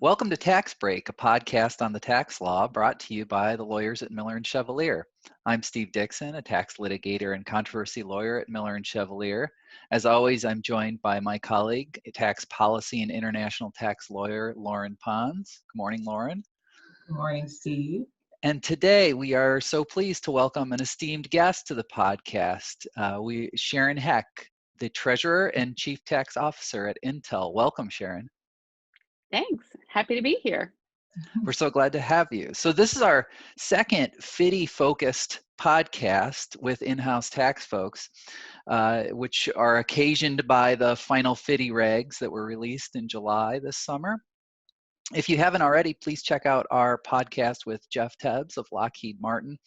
Welcome to Tax Break, a podcast on the tax law brought to you by the lawyers at Miller and Chevalier. I'm Steve Dixon, a tax litigator and controversy lawyer at Miller and Chevalier. As always, I'm joined by my colleague, tax policy and international tax lawyer, Loren Pons. Good morning, Loren. Good morning, Steve. And today we are so pleased to welcome an esteemed guest to the podcast, Sharon Heck, the Treasurer and Chief Tax Officer at Intel. Welcome, Sharon. Thanks. Happy to be here. We're so glad to have you. So this is our second FDII-focused podcast with in-house tax folks, which are occasioned by the final FDII regs that were released in July this summer. If you haven't already, please check out our podcast with Jeff Tebbs of Lockheed Martin.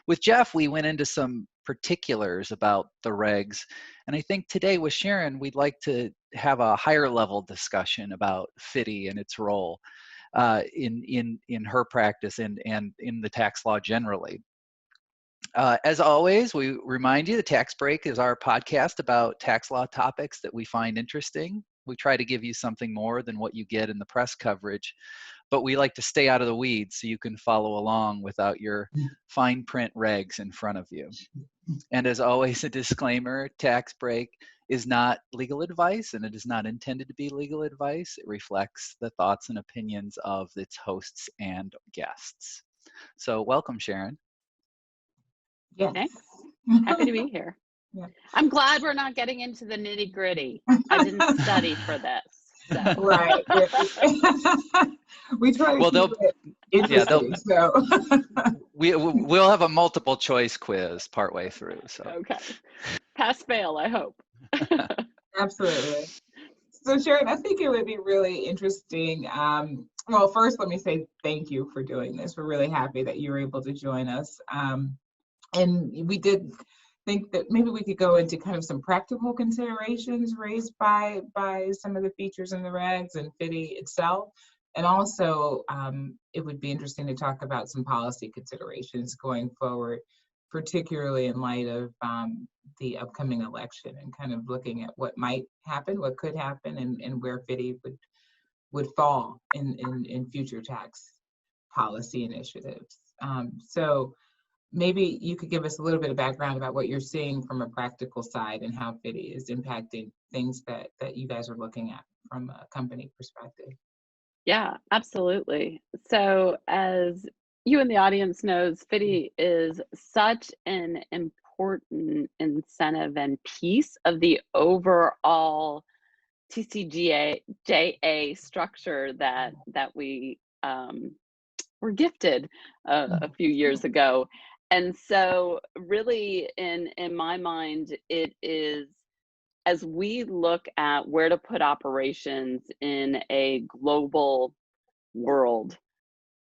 With Jeff, we went into some particulars about the regs, and I think today with Sharon, we'd like to have a higher level discussion about FDII and its role in her practice and in the tax law generally. As always, we remind you the Tax Break is our podcast about tax law topics that we find interesting. We try to give you something more than what you get in the press coverage, but we like to stay out of the weeds so you can follow along without your fine print regs in front of you. And as always, a disclaimer, Tax Break is not legal advice and it is not intended to be legal advice. It reflects the thoughts and opinions of its hosts and guests. So welcome, Sharon. Yes. Thanks. Happy to be here. Yeah. I'm glad we're not getting into the nitty gritty. I didn't study for this. So. Right. We try to keep it interesting. We'll have a multiple choice quiz partway through. So. Okay. Pass fail, I hope. Absolutely. So Sharon, I think it would be really interesting. Well, first, let me say thank you for doing this. We're really happy that you were able to join us. And we did think that maybe we could go into kind of some practical considerations raised by some of the features in the regs and FDII itself. And also, it would be interesting to talk about some policy considerations going forward, particularly in light of the upcoming election and kind of looking at what might happen, what could happen, and where FDII would fall in future tax policy initiatives. So maybe you could give us a little bit of background about what you're seeing from a practical side and how FDII is impacting things that you guys are looking at from a company perspective. Yeah, absolutely. So as you and the audience knows, FDII is such an important incentive and piece of the overall TCJA structure that we were gifted a few years ago. And so really in my mind, it is, as we look at where to put operations in a global world,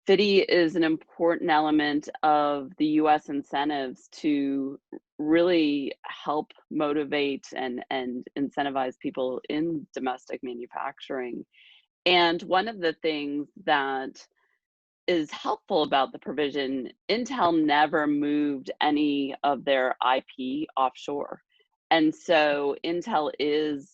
FDII is an important element of the US incentives to really help motivate and incentivize people in domestic manufacturing. And one of the things that is helpful about the provision, Intel never moved any of their IP offshore. And so Intel is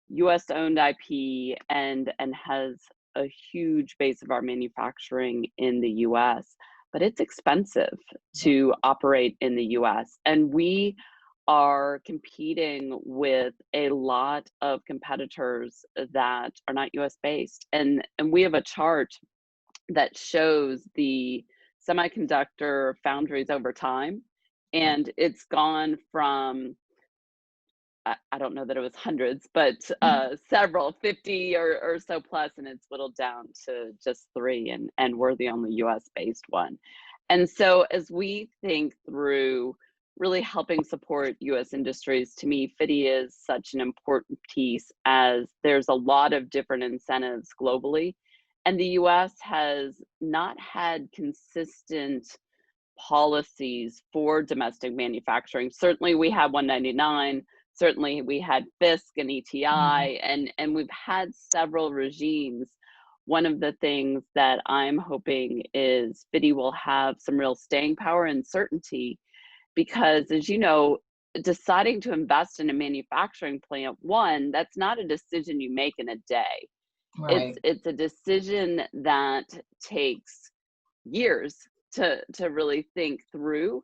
US owned IP and has a huge base of our manufacturing in the US, but it's expensive to operate in the US. And we are competing with a lot of competitors that are not US based. And we have a chart that shows the semiconductor foundries over time. And it's gone from, I don't know that it was hundreds, but several, 50 or so plus, and it's whittled down to just 3, and we're the only US based one. And so as we think through really helping support US industries, to me, FDII is such an important piece, as there's a lot of different incentives globally. And the US has not had consistent policies for domestic manufacturing. Certainly we had 199, certainly we had FISC and ETI, and we've had several regimes. One of the things that I'm hoping is FDII will have some real staying power and certainty, because as you know, deciding to invest in a manufacturing plant, one, that's not a decision you make in a day. Right. It's a decision that takes years to really think through.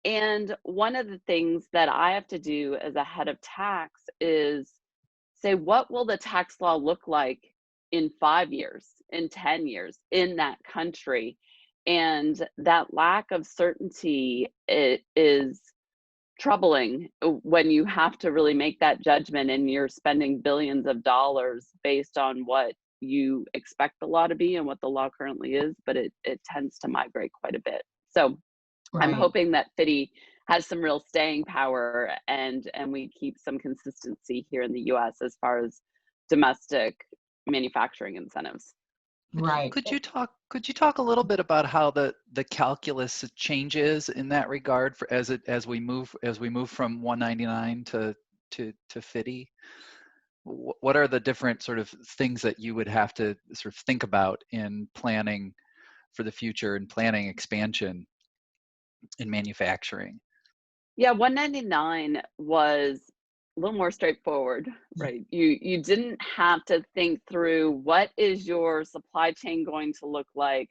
And one of the things that I have to do as a head of tax is say, what will the tax law look like in 5 years, in 10 years in that country? And that lack of certainty, it is troubling when you have to really make that judgment and you're spending billions of dollars based on what you expect the law to be and what the law currently is, but it tends to migrate quite a bit. So I'm Right. hoping that FDII has some real staying power and we keep some consistency here in the US as far as domestic manufacturing incentives. Right. Could you talk a little bit about how the calculus changes in that regard for as we move from 199 to FDII? What are the different sort of things that you would have to sort of think about in planning for the future and planning expansion in manufacturing? Yeah, 199 was a little more straightforward, right? You didn't have to think through what is your supply chain going to look like?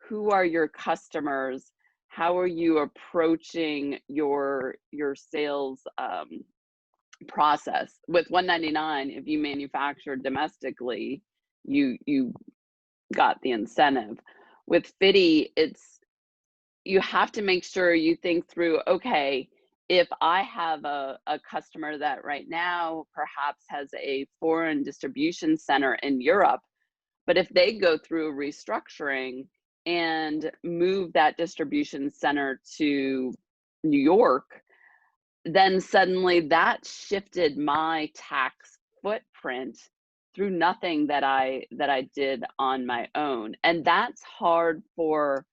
Who are your customers? How are you approaching your sales process? With 199, if you manufacture domestically, you got the incentive. With FDII, you have to make sure you think through, okay, if I have a customer that right now perhaps has a foreign distribution center in Europe, but if they go through a restructuring and move that distribution center to New York, then suddenly that shifted my tax footprint through nothing that I did on my own. And that's hard for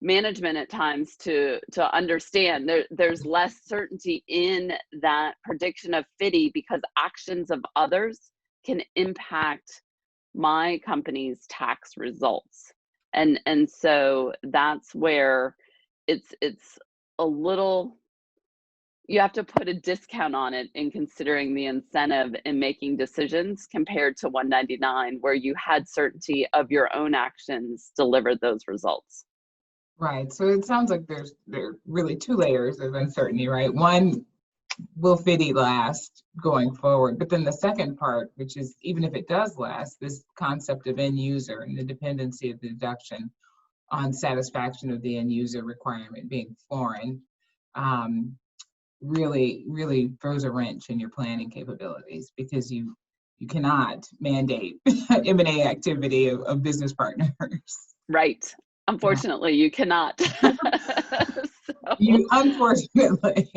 management at times to understand. There's less certainty in that prediction of FDII because actions of others can impact my company's tax results. And so that's where it's a little, you have to put a discount on it in considering the incentive in making decisions compared to 199 where you had certainty of your own actions delivered those results. Right. So it sounds like there are really two layers of uncertainty, right? One, will FDII last going forward? But then the second part, which is even if it does last, this concept of end user and the dependency of the deduction on satisfaction of the end user requirement being foreign, really throws a wrench in your planning capabilities because you cannot mandate M&A activity of business partners. Right. Unfortunately, you cannot. You unfortunately.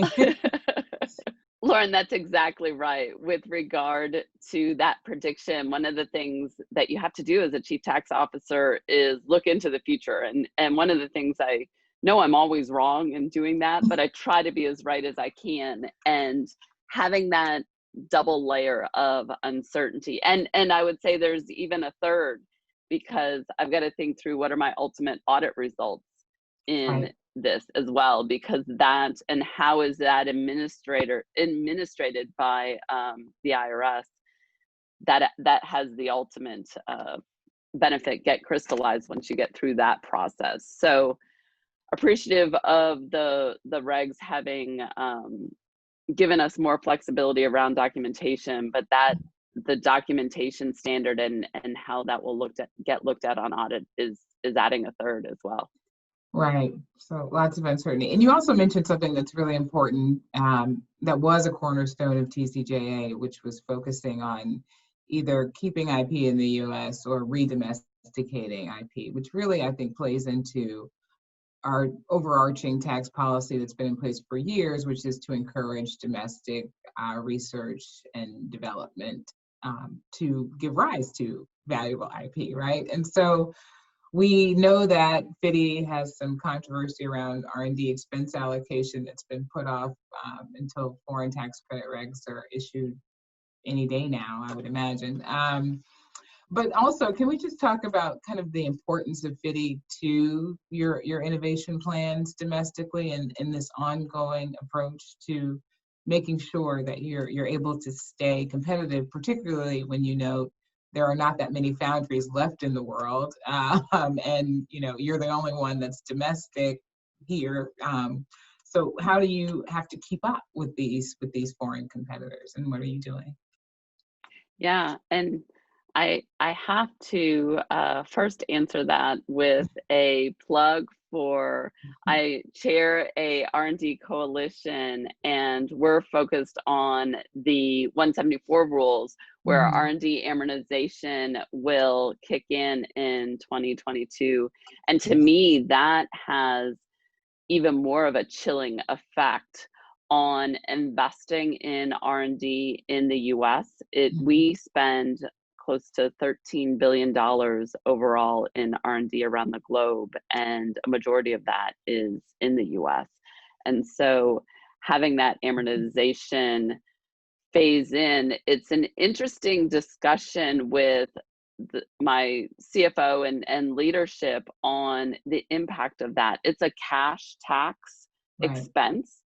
Loren, that's exactly right. With regard to that prediction, one of the things that you have to do as a chief tax officer is look into the future. And one of the things I know I'm always wrong in doing that, but I try to be as right as I can. And having that double layer of uncertainty. And I would say there's even a third, because I've got to think through what are my ultimate audit results in Right. this as well, because that and how is that administrated by the IRS, that has the ultimate benefit get crystallized once you get through that process. So appreciative of the regs having given us more flexibility around documentation, but that the documentation standard and how that will get looked at on audit is adding a third as well. Right. So lots of uncertainty. And you also mentioned something that's really important that was a cornerstone of TCJA, which was focusing on either keeping IP in the US or redomesticating IP, which really, I think, plays into our overarching tax policy that's been in place for years, which is to encourage domestic research and development to give rise to valuable IP, right? And so we know that FDII has some controversy around R&D expense allocation that's been put off until foreign tax credit regs are issued any day now, I would imagine. But also, can we just talk about kind of the importance of FDII to your innovation plans domestically and this ongoing approach to making sure that you're able to stay competitive, particularly when you note there are not that many foundries left in the world, and you're the only one that's domestic here. So how do you have to keep up with these foreign competitors, and what are you doing? Yeah, and I have to first answer that with a plug for, I chair a R&D coalition, and we're focused on the 174 rules, where R&D amortization will kick in 2022. And to me, that has even more of a chilling effect on investing in R&D in the US. We spend close to $13 billion overall in R&D around the globe, and a majority of that is in the US. And so having that amortization phase in, it's an interesting discussion with my CFO and leadership on the impact of that. It's a cash tax expense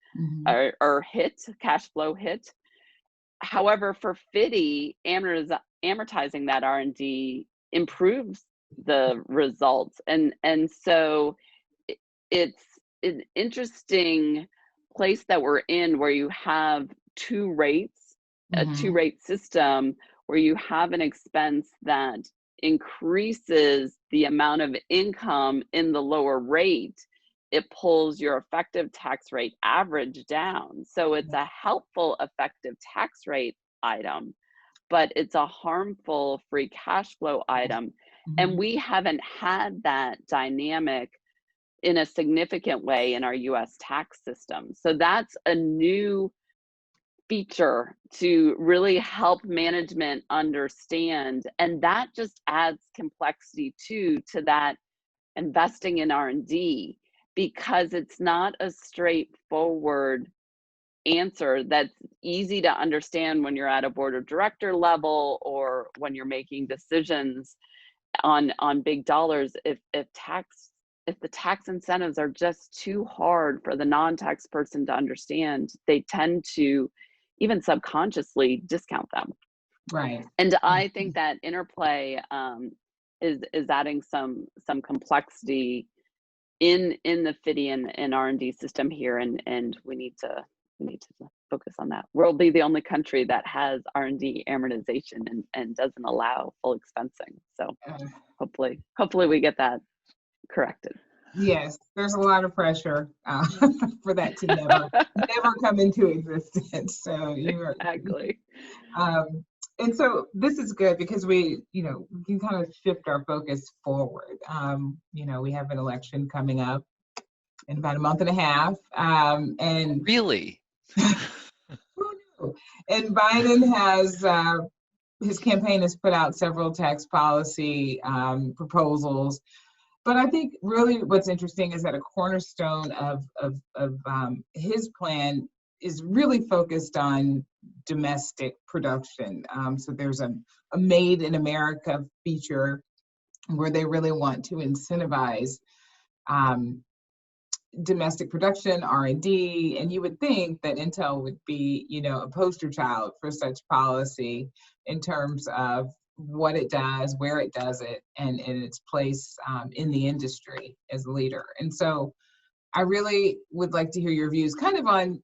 or hit, cash flow hit. However, for FDII, amortizing that R&D improves the results. And so it's an interesting place that we're in, where you have two rates, a two-rate system, where you have an expense that increases the amount of income in the lower rate. It pulls your effective tax rate average down. So it's a helpful effective tax rate item, but it's a harmful free cash flow item. And we haven't had that dynamic in a significant way in our US tax system. So that's a new feature to really help management understand. And that just adds complexity to that investing in R&D, because it's not a straightforward answer that's easy to understand when you're at a board of director level, or when you're making decisions on big dollars. If the tax incentives are just too hard for the non-tax person to understand, they tend to even subconsciously discount them. Right. And I think that interplay is adding some complexity in the FDII and R&D system here, and we need to focus on that. We'll be the only country that has R&D amortization and doesn't allow full expensing. So hopefully we get that corrected. Yes, there's a lot of pressure for that to never come into existence. So you're exactly. And so this is good, because we can kind of shift our focus forward. We have an election coming up in about a month and a half, and really, and Biden has his campaign has put out several tax policy proposals. But I think really what's interesting is that a cornerstone of his plan is really focused on domestic production. So there's a Made in America feature where they really want to incentivize domestic production, R&D, and you would think that Intel would be, a poster child for such policy in terms of what it does, where it does it, and its place in the industry as a leader. And so I really would like to hear your views kind of on,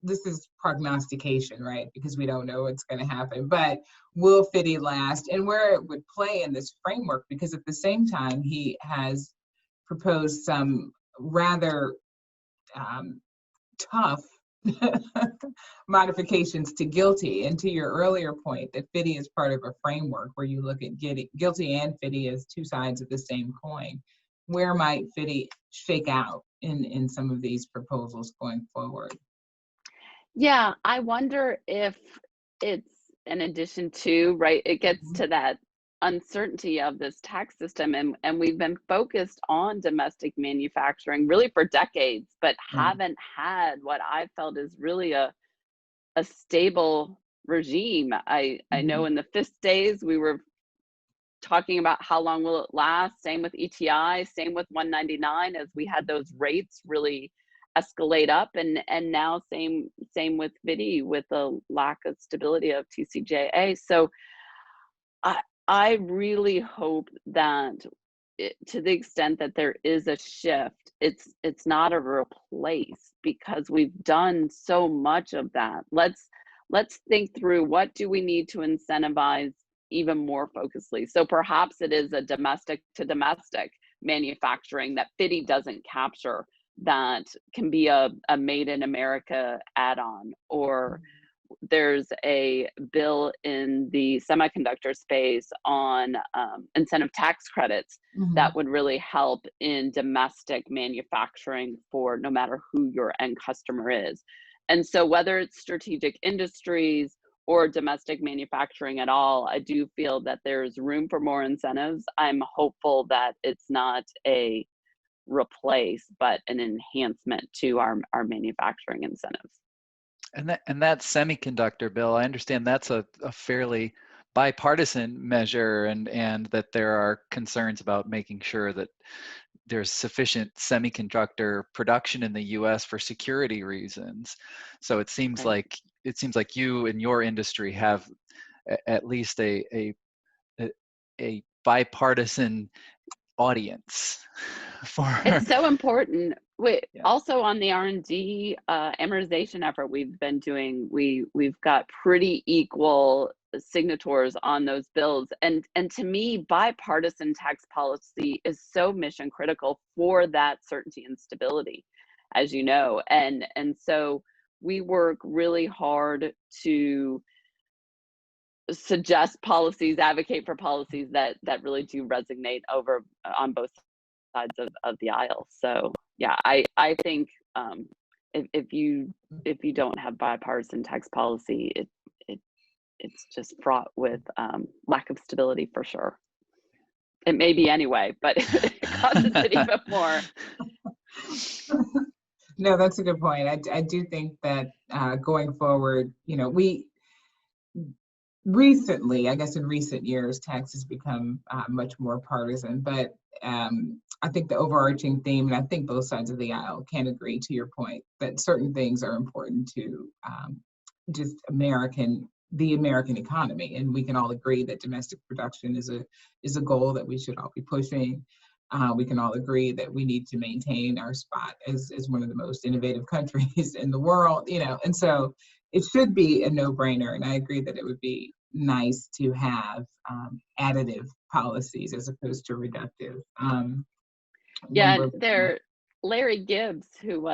this is prognostication, right? Because we don't know what's going to happen, but will FDII last, and where it would play in this framework? Because at the same time, he has proposed some rather tough modifications to GILTI. And to your earlier point, that FDII is part of a framework where you look at GILTI and FDII as two sides of the same coin. Where might FDII shake out in some of these proposals going forward? Yeah, I wonder if it's in addition to, right, it gets to that uncertainty of this tax system, and we've been focused on domestic manufacturing really for decades, but haven't had what I felt is really a stable regime. I know in the FIST days we were talking about how long will it last, same with ETI, same with 199, as we had those rates really escalate up, and now same with FDII, with the lack of stability of TCJA. So I really hope that to the extent that there is a shift, it's not a replace, because we've done so much of that. Let's think through, what do we need to incentivize even more focusedly. So perhaps it is a domestic to domestic manufacturing that FDII doesn't capture, that can be a made in America add-on. Or there's a bill in the semiconductor space on incentive tax credits that would really help in domestic manufacturing for no matter who your end customer is. And so whether it's strategic industries or domestic manufacturing at all, I do feel that there's room for more incentives. I'm hopeful that it's not a replace, but an enhancement to our manufacturing incentives. And that semiconductor bill, I understand that's a fairly bipartisan measure, and that there are concerns about making sure that there's sufficient semiconductor production in the U.S. for security reasons. So it seems Right. like you and your industry have at least a bipartisan audience for. It's so important. Yeah. Also on the R&D amortization effort we've been doing, we've got pretty equal signatories on those bills, and to me, bipartisan tax policy is so mission critical for that certainty and stability, as you know, and so we work really hard to suggest policies, advocate for policies that really do resonate over on both sides of the aisle. So yeah, I think if you don't have bipartisan tax policy, it's just fraught with lack of stability for sure. It may be anyway, but it causes it even more. No, that's a good point. I do think that going forward, we recently, I guess in recent years, tax has become much more partisan, but I think the overarching theme, and I think both sides of the aisle can agree to your point, that certain things are important to just the American economy, and we can all agree that domestic production is a goal that we should all be pushing. We can all agree that we need to maintain our spot as one of the most innovative countries in the world, and so it should be a no-brainer. And I agree that it would be nice to have additive policies as opposed to reductive. Yeah, Larry Gibbs, who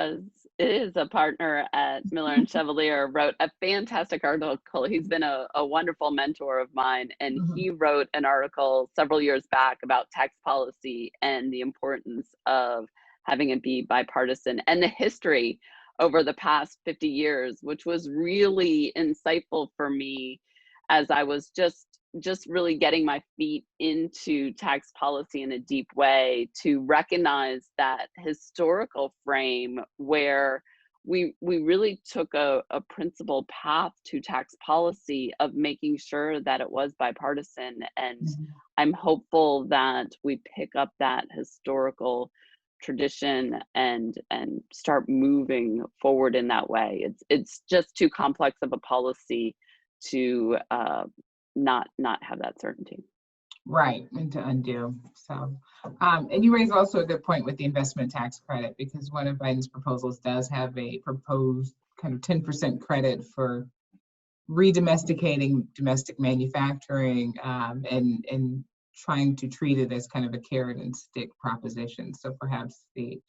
is a partner at Miller and Chevalier, wrote a fantastic article. He's been a wonderful mentor of mine, and he wrote an article several years back about tax policy and the importance of having it be bipartisan, and the history over the past 50 years, which was really insightful for me as I was just really getting my feet into tax policy in a deep way, to recognize that historical frame where we really took a principled path to tax policy of making sure that it was bipartisan. And I'm hopeful that we pick up that historical tradition and start moving forward in that way. It's just too complex of a policy to not have that certainty. Right, and to undo. So, and you raise also a good point with the investment tax credit, because one of Biden's proposals does have a proposed kind of 10% credit for redomesticating domestic manufacturing, and trying to treat it as kind of a carrot and stick proposition. So perhaps the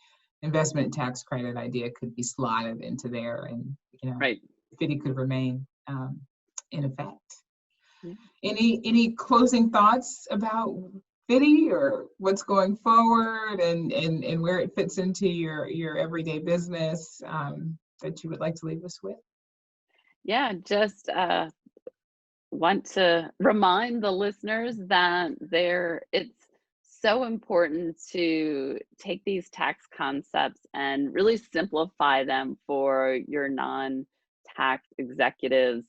investment tax credit idea could be slotted into there, and right, FDII could remain in effect. Yeah. Any closing thoughts about FDII or what's going forward, and where it fits into your everyday business, that you would like to leave us with? Yeah, just want to remind the listeners that it's so important to take these tax concepts and really simplify them for your non-tax executives,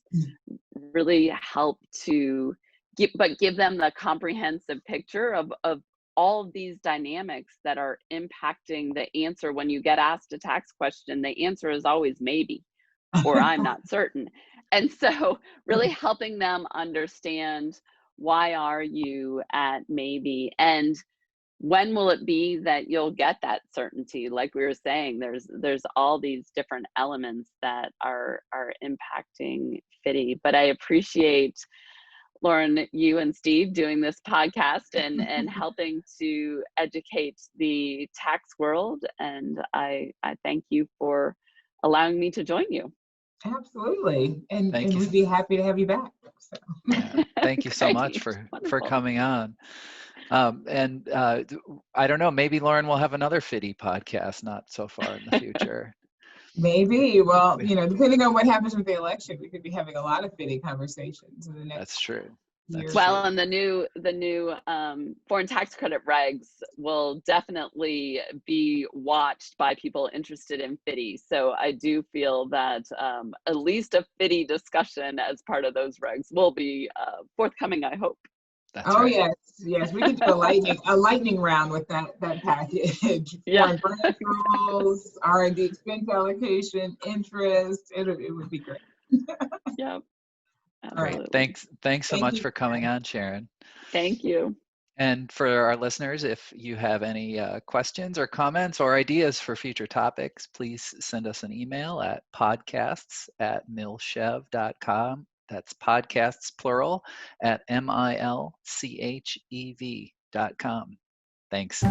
really help to give them the comprehensive picture of all of these dynamics that are impacting the answer. When you get asked a tax question, the answer is always maybe, or I'm not certain. And so really helping them understand why are you at maybe, and when will it be that you'll get that certainty? Like we were saying, there's all these different elements that are impacting FDII. But I appreciate, Loren, you and Steve doing this podcast and helping to educate the tax world. And I thank you for allowing me to join you. Absolutely. And Thank you. we'd be happy to have you back. So. Yeah, thank you so much for coming on. And I don't know, maybe Loren will have another FDII podcast not so far in the future. Maybe. Well, depending on what happens with the election, we could be having a lot of FDII conversations in the next. That's true. Year. Well, and the new foreign tax credit regs will definitely be watched by people interested in FDII. So I do feel that at least a FDII discussion as part of those regs will be forthcoming, I hope. That's right. Yes, we could do a lightning round with that package. Yeah. Branch rules, R&D expense allocation, interest. It would be great. Yeah. Great. Thanks so much for coming on, Sharon. Thank you. And for our listeners, if you have any questions or comments or ideas for future topics, please send us an email at podcasts@milchev.com. That's podcasts, plural, at milchev.com. Thanks.